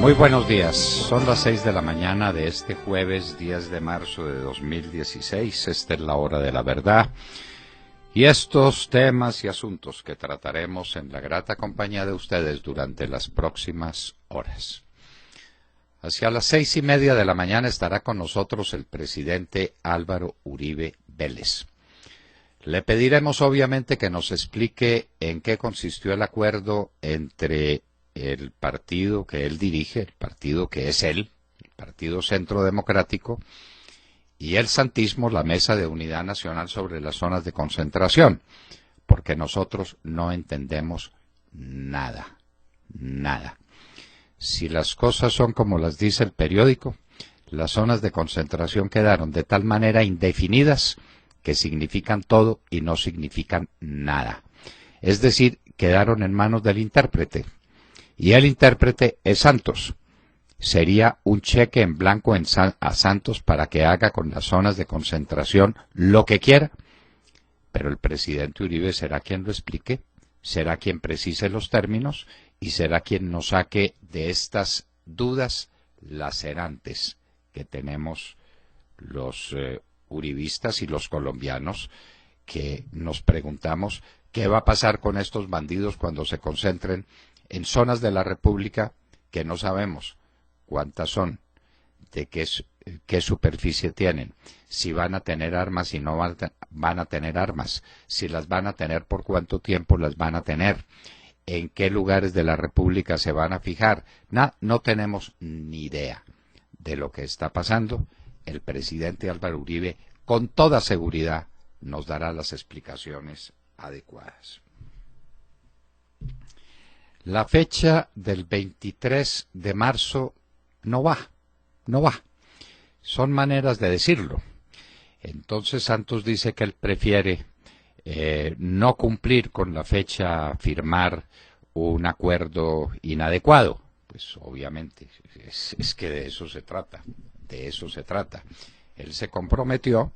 Muy buenos días, son las 6 de la mañana de este jueves 10 de marzo de 2016, esta es la hora de la verdad y estos temas y asuntos que trataremos en la grata compañía de ustedes durante las próximas horas. Hacia las 6:30 de la mañana estará con nosotros el presidente Álvaro Uribe Vélez. Le pediremos obviamente que nos explique en qué consistió el acuerdo entre el partido que él dirige, el partido que es él, el Partido Centro Democrático, y el santismo, la Mesa de Unidad Nacional sobre las zonas de concentración, porque nosotros no entendemos nada, nada. Si las cosas son como las dice el periódico, las zonas de concentración quedaron de tal manera indefinidas que significan todo y no significan nada. Es decir, quedaron en manos del intérprete. Y el intérprete es Santos. Sería un cheque en blanco a Santos para que haga con las zonas de concentración lo que quiera. Pero el presidente Uribe será quien lo explique, será quien precise los términos y será quien nos saque de estas dudas lacerantes que tenemos los uribistas y los colombianos, que nos preguntamos qué va a pasar con estos bandidos cuando se concentren en zonas de la República que no sabemos cuántas son, de qué superficie tienen, si van a tener armas, si no van a tener armas, si las van a tener, por cuánto tiempo las van a tener, en qué lugares de la República se van a fijar. No tenemos ni idea de lo que está pasando. El presidente Álvaro Uribe, con toda seguridad, nos dará las explicaciones adecuadas. La fecha del 23 de marzo no va. Son maneras de decirlo. Entonces Santos dice que él prefiere no cumplir con la fecha, firmar un acuerdo inadecuado. Pues obviamente, es que de eso se trata, Él se comprometió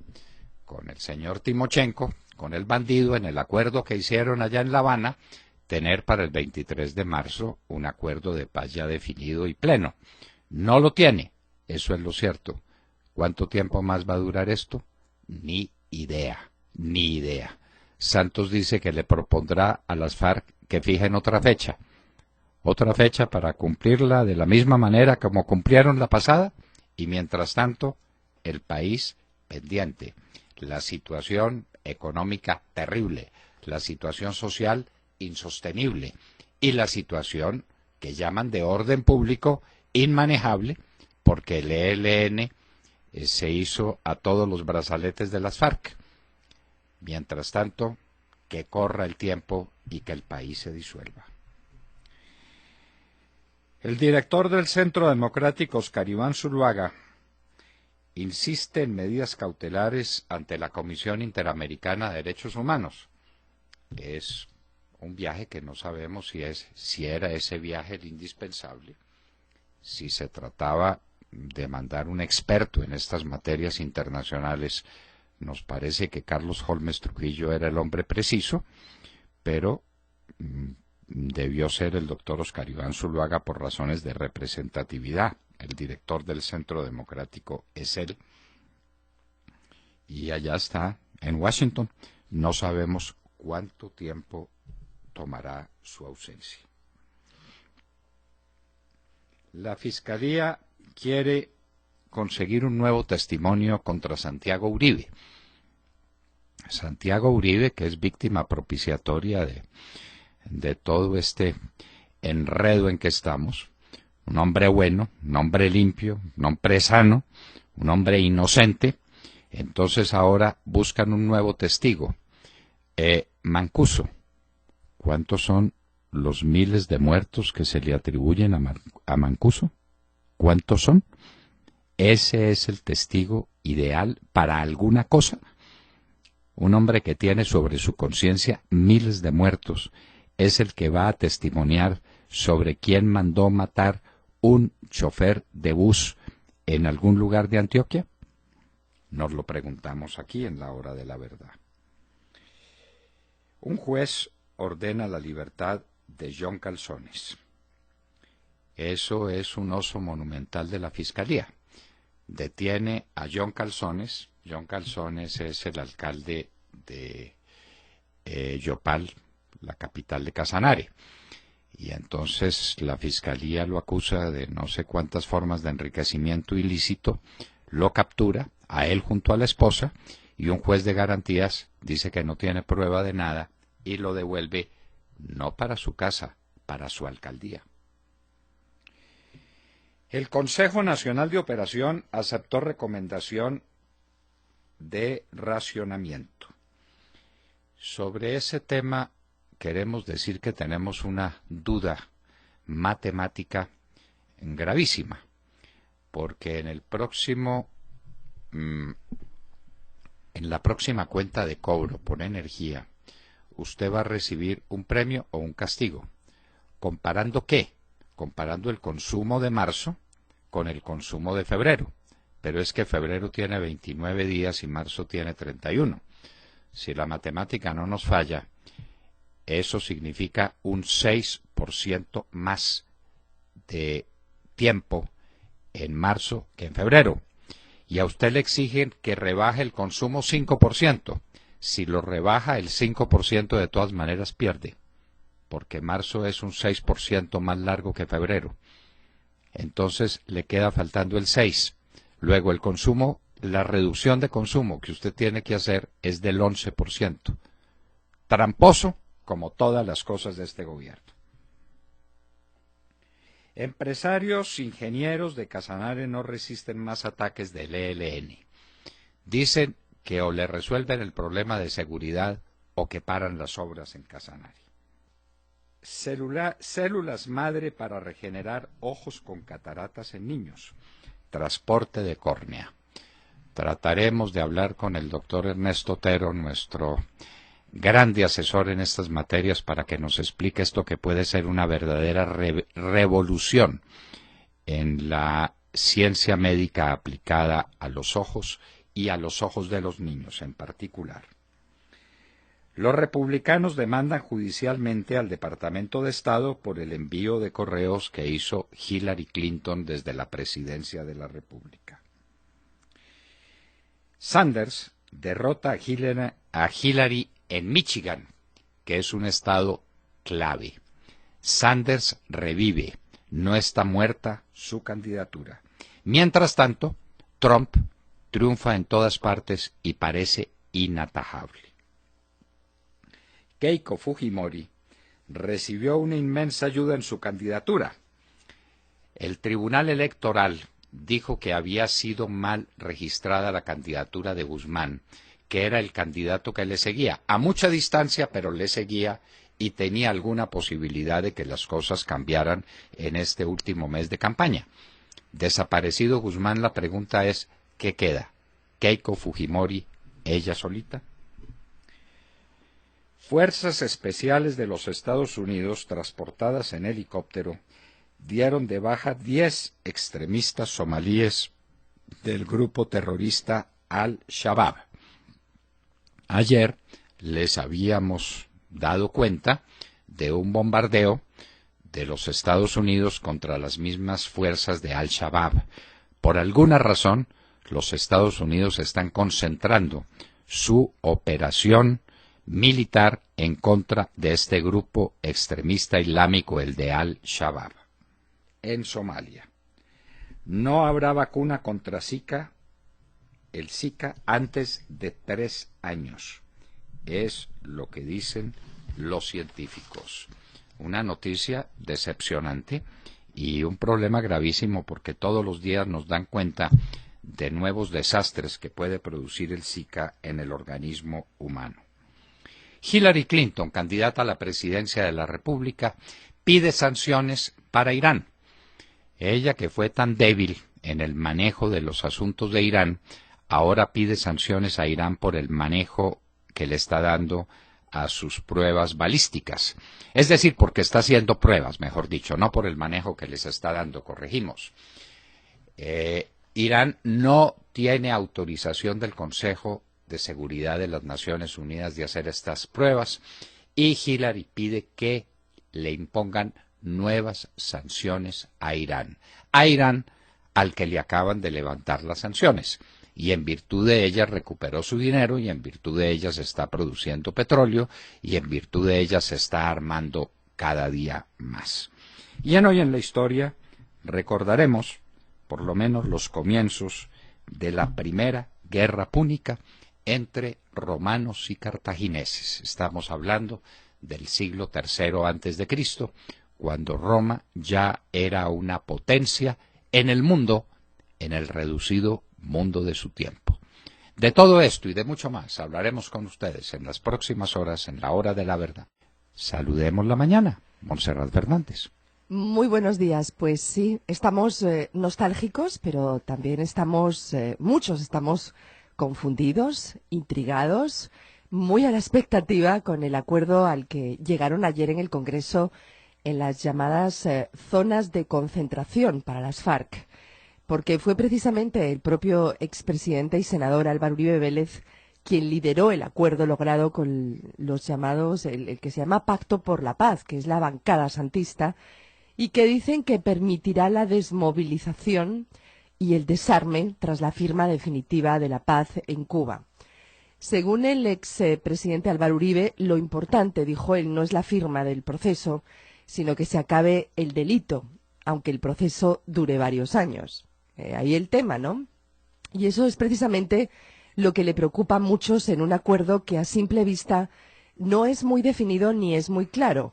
con el señor Timochenko, con el bandido, en el acuerdo que hicieron allá en La Habana, tener para el 23 de marzo un acuerdo de paz ya definido y pleno. No lo tiene, eso es lo cierto. ¿Cuánto tiempo más va a durar esto? Ni idea. Santos dice que le propondrá a las FARC que fijen otra fecha para cumplirla de la misma manera como cumplieron la pasada, y mientras tanto, el país pendiente. La situación económica terrible, la situación social insostenible y la situación que llaman de orden público inmanejable, porque el ELN se hizo a todos los brazaletes de las FARC. Mientras tanto, que corra el tiempo y que el país se disuelva. El director del Centro Democrático, Oscar Iván Zuluaga, insiste en medidas cautelares ante la Comisión Interamericana de Derechos Humanos. Es un viaje que no sabemos si era ese viaje el indispensable, si se trataba de mandar un experto en estas materias internacionales. Nos parece que Carlos Holmes Trujillo era el hombre preciso, pero debió ser el doctor Oscar Iván Zuluaga por razones de representatividad. El director del Centro Democrático es él, y allá está, en Washington. No sabemos cuánto tiempo tomará su ausencia. La Fiscalía quiere conseguir un nuevo testimonio contra Santiago Uribe. Santiago Uribe, que es víctima propiciatoria de todo este enredo en que estamos, un hombre bueno, un hombre limpio, un hombre sano, un hombre inocente. Entonces ahora buscan un nuevo testigo. Mancuso. ¿Cuántos son los miles de muertos que se le atribuyen a Mancuso? ¿Cuántos son? ¿Ese es el testigo ideal para alguna cosa? Un hombre que tiene sobre su conciencia miles de muertos es el que va a testimoniar sobre quién mandó matar un chofer de bus en algún lugar de Antioquia. Nos lo preguntamos aquí en la hora de la verdad. Un juez ordena la libertad de John Calzones. Eso es un oso monumental de la Fiscalía. Detiene a John Calzones. John Calzones es el alcalde de Yopal, la capital de Casanare. Y entonces la Fiscalía lo acusa de no sé cuántas formas de enriquecimiento ilícito, lo captura, a él junto a la esposa, y un juez de garantías dice que no tiene prueba de nada y lo devuelve no para su casa, para su alcaldía. El Consejo Nacional de Operación aceptó recomendación de racionamiento. Sobre ese tema queremos decir que tenemos una duda matemática gravísima, porque en la próxima cuenta de cobro por energía, usted va a recibir un premio o un castigo. ¿Comparando qué? Comparando el consumo de marzo con el consumo de febrero. Pero es que febrero tiene 29 días y marzo tiene 31. Si la matemática no nos falla, eso significa un 6% más de tiempo en marzo que en febrero. Y a usted le exigen que rebaje el consumo 5%. Si lo rebaja el 5% de todas maneras pierde, porque marzo es un 6% más largo que febrero. Entonces le queda faltando el 6%. Luego el consumo, la reducción de consumo que usted tiene que hacer es del 11%. Tramposo como todas las cosas de este gobierno. Empresarios, ingenieros de Casanare no resisten más ataques del ELN. Dicen que o le resuelven el problema de seguridad o que paran las obras en Casanare. Células madre para regenerar ojos con cataratas en niños. Transporte de córnea. Trataremos de hablar con el doctor Ernesto Otero, nuestro grande asesor en estas materias, para que nos explique esto que puede ser una verdadera revolución en la ciencia médica aplicada a los ojos y a los ojos de los niños en particular. Los republicanos demandan judicialmente al Departamento de Estado por el envío de correos que hizo Hillary Clinton desde la presidencia de la República. Sanders derrota a Hillary en Michigan, que es un estado clave. Sanders revive, no está muerta su candidatura. Mientras tanto, Trump triunfa en todas partes y parece inatajable. Keiko Fujimori recibió una inmensa ayuda en su candidatura. El Tribunal Electoral dijo que había sido mal registrada la candidatura de Guzmán, que era el candidato que le seguía, a mucha distancia, pero le seguía y tenía alguna posibilidad de que las cosas cambiaran en este último mes de campaña. Desaparecido Guzmán, la pregunta es, ¿qué queda? ¿Keiko Fujimori, ella solita? Fuerzas especiales de los Estados Unidos, transportadas en helicóptero, dieron de baja 10 extremistas somalíes del grupo terrorista Al-Shabaab. Ayer les habíamos dado cuenta de un bombardeo de los Estados Unidos contra las mismas fuerzas de Al-Shabaab. Por alguna razón, los Estados Unidos están concentrando su operación militar en contra de este grupo extremista islámico, el de Al-Shabaab, en Somalia. No habrá vacuna contra el Zika, antes de 3 años. Es lo que dicen los científicos. Una noticia decepcionante y un problema gravísimo, porque todos los días nos dan cuenta de nuevos desastres que puede producir el Zika en el organismo humano. Hillary Clinton, candidata a la presidencia de la República, pide sanciones para Irán. Ella, que fue tan débil en el manejo de los asuntos de Irán, ahora pide sanciones a Irán por el manejo que le está dando a sus pruebas balísticas. Es decir, porque está haciendo pruebas, mejor dicho, no por el manejo que les está dando, corregimos. Irán no tiene autorización del Consejo de Seguridad de las Naciones Unidas de hacer estas pruebas, y Hillary pide que le impongan nuevas sanciones a Irán. A Irán, al que le acaban de levantar las sanciones. Y en virtud de ellas recuperó su dinero, y en virtud de ellas está produciendo petróleo, y en virtud de ellas se está armando cada día más. Y en Hoy en la Historia recordaremos, por lo menos, los comienzos de la primera guerra púnica entre romanos y cartagineses. Estamos hablando del siglo III antes de Cristo, cuando Roma ya era una potencia en el mundo, en el reducido mundo de su tiempo. De todo esto y de mucho más hablaremos con ustedes en las próximas horas, en la hora de la verdad. Saludemos la mañana, Montserrat Fernández. Muy buenos días. Pues sí, estamos nostálgicos, pero también muchos estamos confundidos, intrigados, muy a la expectativa con el acuerdo al que llegaron ayer en el Congreso en las llamadas zonas de concentración para las FARC, porque fue precisamente el propio expresidente y senador Álvaro Uribe Vélez quien lideró el acuerdo logrado con los llamados, el que se llama Pacto por la Paz, que es la bancada santista, y que dicen que permitirá la desmovilización y el desarme tras la firma definitiva de la paz en Cuba. Según el expresidente Álvaro Uribe, lo importante, dijo él, no es la firma del proceso, sino que se acabe el delito, aunque el proceso dure varios años. Ahí el tema, ¿no? Y eso es precisamente lo que le preocupa a muchos en un acuerdo que a simple vista no es muy definido ni es muy claro.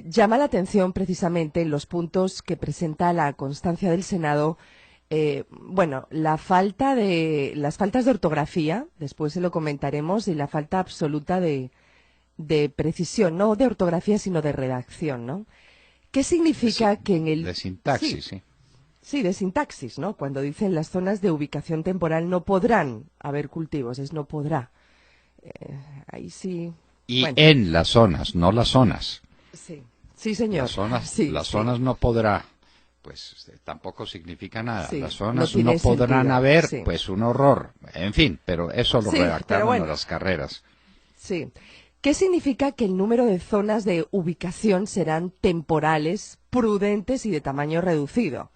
Llama la atención precisamente en los puntos que presenta la constancia del Senado, las faltas de ortografía, después se lo comentaremos, y la falta absoluta de precisión, no de ortografía sino de redacción, ¿no? ¿Qué significa que en el... De sintaxis, sí. Sí, de sintaxis, ¿no? Cuando dicen las zonas de ubicación temporal no podrán haber cultivos, es no podrá. Ahí sí... Y bueno. En las zonas, no las zonas. Sí, sí, señor. Las zonas no podrá, pues tampoco significa nada. Sí, las zonas no podrán sentido. haber, Sí. pues un horror. En fin, pero eso lo redactaron en las carreras. Sí. ¿Qué significa que el número de zonas de ubicación serán temporales, prudentes y de tamaño reducido?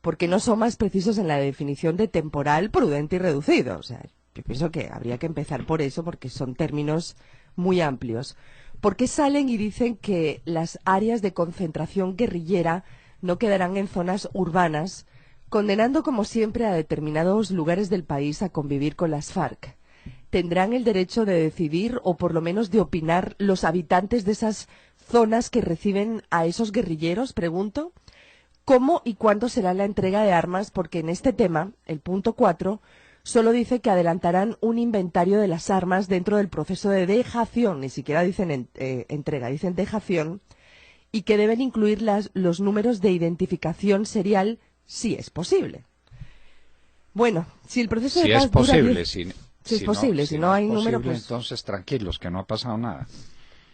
Porque no son más precisos en la definición de temporal, prudente y reducido. O sea, yo pienso que habría que empezar por eso, porque son términos muy amplios. ¿Por qué salen y dicen que las áreas de concentración guerrillera no quedarán en zonas urbanas, condenando como siempre a determinados lugares del país a convivir con las FARC? ¿Tendrán el derecho de decidir o por lo menos de opinar los habitantes de esas zonas que reciben a esos guerrilleros? Pregunto. ¿Cómo y cuándo será la entrega de armas? Porque en este tema, el punto 4, solo dice que adelantarán un inventario de las armas dentro del proceso de dejación, ni siquiera dicen entrega, dicen dejación, y que deben incluir los números de identificación serial si es posible. Bueno, si el proceso de paz dura 10... Si no hay número, pues... Entonces tranquilos, que no ha pasado nada.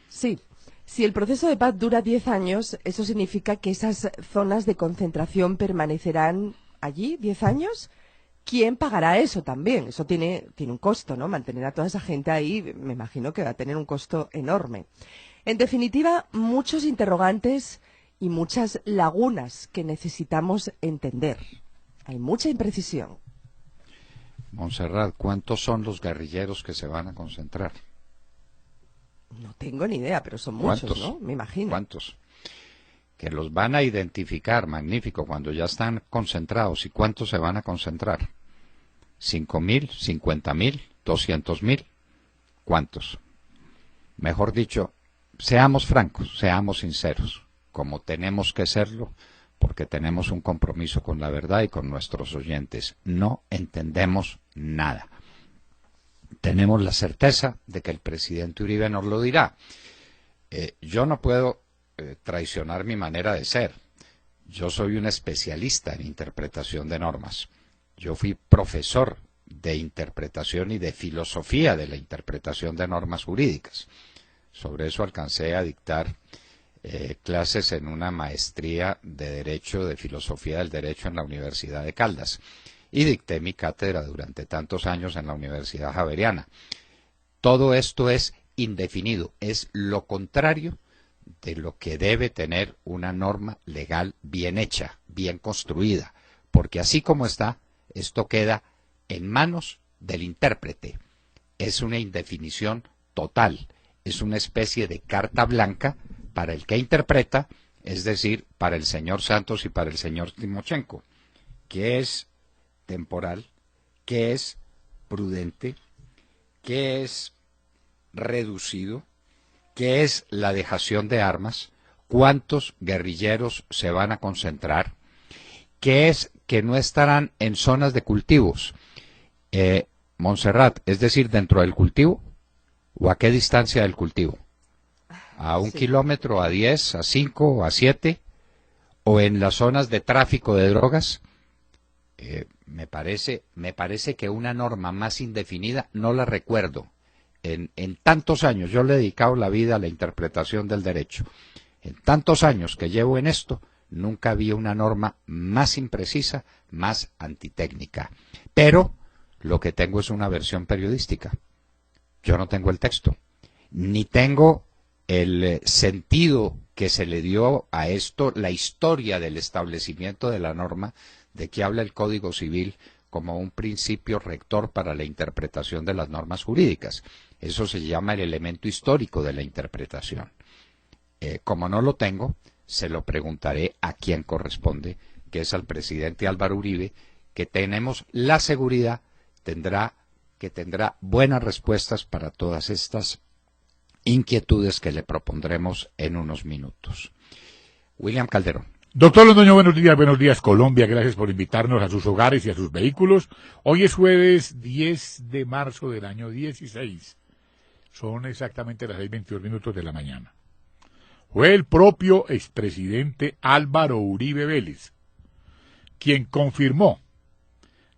Sí. Si el proceso de paz dura 10 años, eso significa que esas zonas de concentración permanecerán allí 10 años. ¿Quién pagará eso también? Eso tiene un costo, ¿no? Mantener a toda esa gente ahí, me imagino que va a tener un costo enorme. En definitiva, muchos interrogantes y muchas lagunas que necesitamos entender. Hay mucha imprecisión. Montserrat, ¿cuántos son los guerrilleros que se van a concentrar? No tengo ni idea, pero son muchos, ¿Cuántos? ¿no? Me imagino. ¿Cuántos? Que los van a identificar, magnífico, cuando ya están concentrados. ¿Y cuántos se van a concentrar? ¿5.000? ¿50.000? ¿200.000? ¿Cuántos? Mejor dicho, seamos francos, seamos sinceros, como tenemos que serlo, porque tenemos un compromiso con la verdad y con nuestros oyentes. No entendemos nada. Tenemos la certeza de que el presidente Uribe nos lo dirá. Yo no puedo traicionar mi manera de ser. Yo soy un especialista en interpretación de normas. Yo fui profesor de interpretación y de filosofía de la interpretación de normas jurídicas. Sobre eso alcancé a dictar clases en una maestría de Derecho, de Filosofía del Derecho en la Universidad de Caldas. Y dicté mi cátedra durante tantos años en la Universidad Javeriana. Todo esto es indefinido, es lo contrario de lo que debe tener una norma legal bien hecha, bien construida, porque así como está, esto queda en manos del intérprete. Es una indefinición total, es una especie de carta blanca para el que interpreta, es decir, para el señor Santos y para el señor Timochenko, que es temporal, que es prudente, que es reducido, que es la dejación de armas, cuántos guerrilleros se van a concentrar, que es que no estarán en zonas de cultivos. Montserrat, es decir, dentro del cultivo, ¿o a qué distancia del cultivo? ¿A 1 kilómetro, a 10, a 5, a 7? ¿O en las zonas de tráfico de drogas? Me parece que una norma más indefinida no la recuerdo. En tantos años, yo le he dedicado la vida a la interpretación del derecho. En tantos años que llevo en esto, nunca vi una norma más imprecisa, más antitécnica. Pero lo que tengo es una versión periodística. Yo no tengo el texto, ni tengo el sentido que se le dio a esto, la historia del establecimiento de la norma, de que habla el Código Civil como un principio rector para la interpretación de las normas jurídicas. Eso se llama el elemento histórico de la interpretación. Como no lo tengo, se lo preguntaré a quien corresponde, que es al presidente Álvaro Uribe, que tenemos la seguridad que tendrá buenas respuestas para todas estas inquietudes que le propondremos en unos minutos. William Calderón. Doctor Londoño, buenos días Colombia, gracias por invitarnos a sus hogares y a sus vehículos. Hoy es jueves 10 de marzo del año 16, son exactamente las 6:22 de la mañana. Fue el propio expresidente Álvaro Uribe Vélez quien confirmó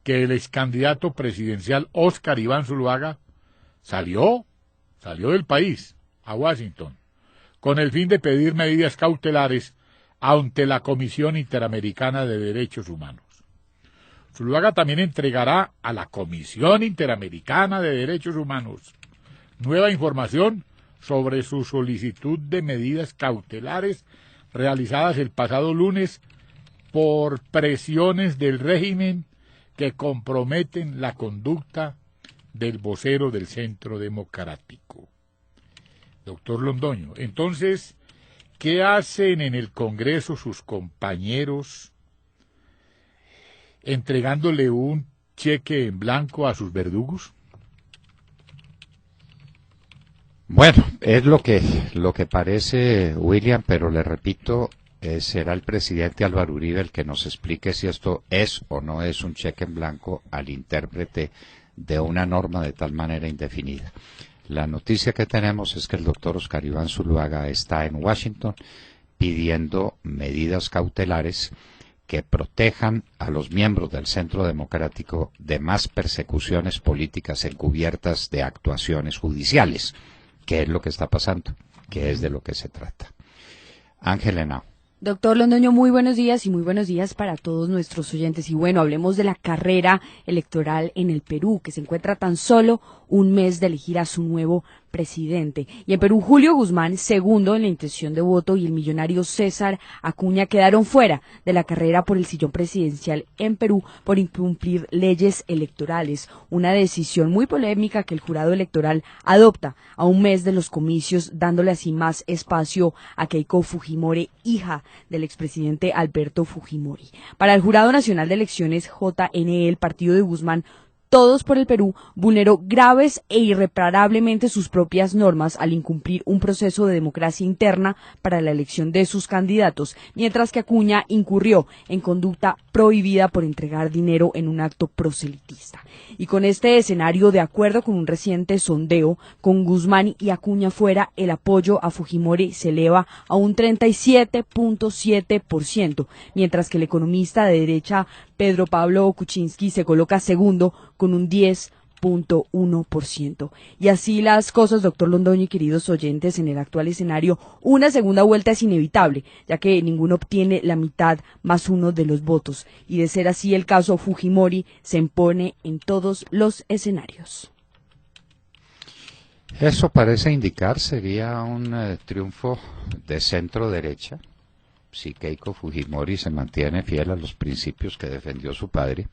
que el excandidato presidencial Óscar Iván Zuluaga salió del país a Washington con el fin de pedir medidas cautelares ante la Comisión Interamericana de Derechos Humanos. Zuluaga también entregará a la Comisión Interamericana de Derechos Humanos nueva información sobre su solicitud de medidas cautelares realizadas el pasado lunes por presiones del régimen que comprometen la conducta del vocero del Centro Democrático. Doctor Londoño, entonces, ¿qué hacen en el Congreso sus compañeros entregándole un cheque en blanco a sus verdugos? Bueno, es lo que parece, William, pero le repito, será el presidente Álvaro Uribe el que nos explique si esto es o no es un cheque en blanco al intérprete de una norma de tal manera indefinida. La noticia que tenemos es que el doctor Óscar Iván Zuluaga está en Washington pidiendo medidas cautelares que protejan a los miembros del Centro Democrático de más persecuciones políticas encubiertas de actuaciones judiciales, que es lo que está pasando, que es de lo que se trata. Ángel Henao. Doctor Londoño, muy buenos días y muy buenos días para todos nuestros oyentes. Y bueno, hablemos de la carrera electoral en el Perú, que se encuentra tan solo un mes de elegir a su nuevo presidente. Y en Perú, Julio Guzmán, segundo en la intención de voto, y el millonario César Acuña quedaron fuera de la carrera por el sillón presidencial en Perú por incumplir leyes electorales. Una decisión muy polémica que el jurado electoral adopta a un mes de los comicios, dándole así más espacio a Keiko Fujimori, hija del expresidente Alberto Fujimori. Para el Jurado Nacional de Elecciones, JNE, el partido de Guzmán, Todos por el Perú, vulneró graves e irreparablemente sus propias normas al incumplir un proceso de democracia interna para la elección de sus candidatos, mientras que Acuña incurrió en conducta prohibida por entregar dinero en un acto proselitista. Y con este escenario, de acuerdo con un reciente sondeo, con Guzmán y Acuña fuera, el apoyo a Fujimori se eleva a un 37.7%, mientras que el economista de derecha Pedro Pablo Kuczynski se coloca segundo con un 10.1%. Y así las cosas, doctor Londoño y queridos oyentes, en el actual escenario, una segunda vuelta es inevitable, ya que ninguno obtiene la mitad más uno de los votos. Y de ser así el caso, Fujimori se impone en todos los escenarios. Eso parece indicar sería un triunfo de centro derecha, si Keiko Fujimori se mantiene fiel a los principios que defendió su padre,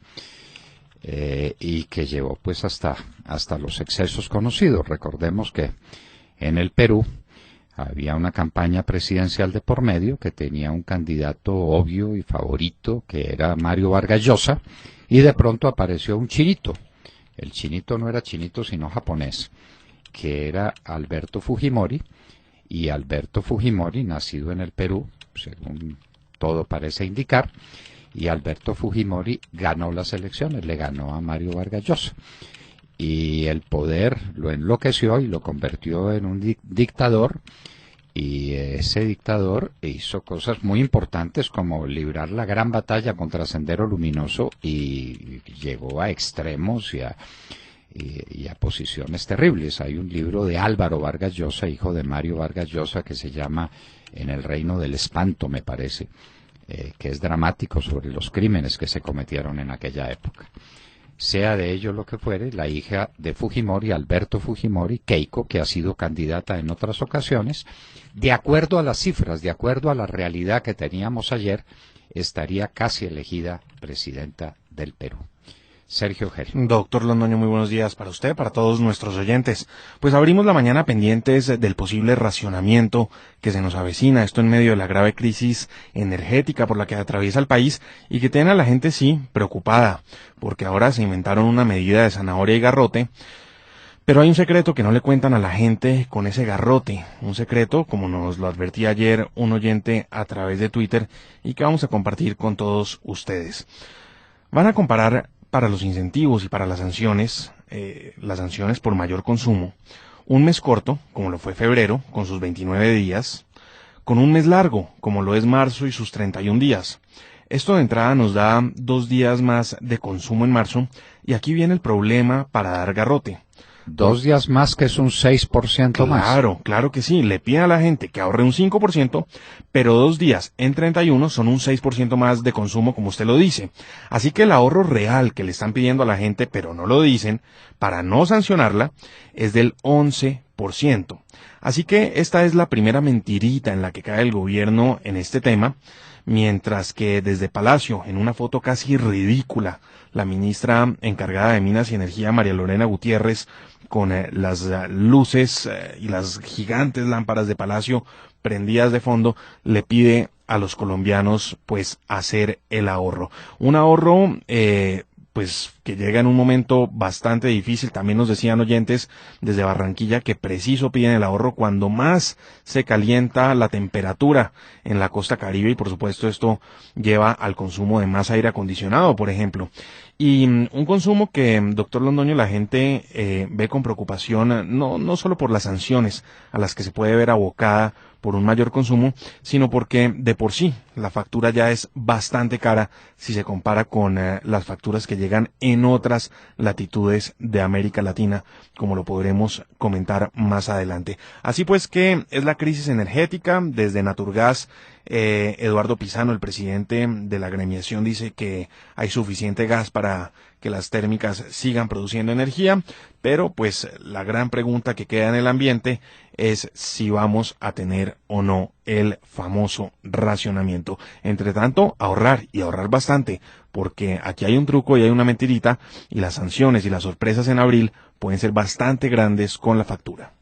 y que llevó pues hasta los excesos conocidos. Recordemos que en el Perú había una campaña presidencial de por medio que tenía un candidato obvio y favorito, que era Mario Vargas Llosa, y de pronto apareció un chinito. El chinito no era chinito sino japonés, que era Alberto Fujimori, y Alberto Fujimori, nacido en el Perú, según todo parece indicar, y Alberto Fujimori ganó las elecciones, le ganó a Mario Vargas Llosa, y el poder lo enloqueció y lo convirtió en un dictador, y ese dictador hizo cosas muy importantes como librar la gran batalla contra Sendero Luminoso, y llegó a extremos y a posiciones terribles. Hay un libro de Álvaro Vargas Llosa, hijo de Mario Vargas Llosa, que se llama En el reino del espanto, me parece, que es dramático sobre los crímenes que se cometieron en aquella época. Sea de ello lo que fuere, la hija de Fujimori, Alberto Fujimori, Keiko, que ha sido candidata en otras ocasiones, de acuerdo a las cifras, de acuerdo a la realidad que teníamos ayer, estaría casi elegida presidenta del Perú. Sergio Gel. Doctor Londoño, muy buenos días para usted, para todos nuestros oyentes. Pues abrimos la mañana pendientes del posible racionamiento que se nos avecina, esto en medio de la grave crisis energética por la que atraviesa el país y que tiene a la gente, sí, preocupada, porque ahora se inventaron una medida de zanahoria y garrote, pero hay un secreto que no le cuentan a la gente con ese garrote, un secreto, como nos lo advertía ayer un oyente a través de Twitter y que vamos a compartir con todos ustedes. Van a comparar para los incentivos y para las sanciones por mayor consumo, un mes corto, como lo fue febrero, con sus 29 días, con un mes largo, como lo es marzo y sus 31 días. Esto de entrada nos da 2 días más de consumo en marzo, y aquí viene el problema para dar garrote. 2 días más, que es un 6% más. Claro que sí. Le piden a la gente que ahorre un 5%, pero 2 días en 31 son un 6% más de consumo, como usted lo dice. Así que el ahorro real que le están pidiendo a la gente, pero no lo dicen, para no sancionarla, es del 11%. Así que esta es la primera mentirita en la que cae el gobierno en este tema, mientras que desde Palacio, en una foto casi ridícula, la ministra encargada de Minas y Energía, María Lorena Gutiérrez, con las luces y las gigantes lámparas de Palacio prendidas de fondo, le pide a los colombianos pues hacer el ahorro. Un ahorro pues que llega en un momento bastante difícil. También nos decían oyentes desde Barranquilla que preciso piden el ahorro cuando más se calienta la temperatura en la costa Caribe, y por supuesto esto lleva al consumo de más aire acondicionado, por ejemplo. Y un consumo que, doctor Londoño, la gente ve con preocupación, no solo por las sanciones a las que se puede ver abocada por un mayor consumo, sino porque de por sí la factura ya es bastante cara si se compara con las facturas que llegan en otras latitudes de América Latina, como lo podremos comentar más adelante. Así pues que es la crisis energética. Desde Naturgas, Eduardo Pisano, el presidente de la agremiación, dice que hay suficiente gas para que las térmicas sigan produciendo energía, pero pues la gran pregunta que queda en el ambiente es si vamos a tener o no el famoso racionamiento. Entre tanto, ahorrar, y ahorrar bastante, porque aquí hay un truco y hay una mentirita, y las sanciones y las sorpresas en abril pueden ser bastante grandes con la factura.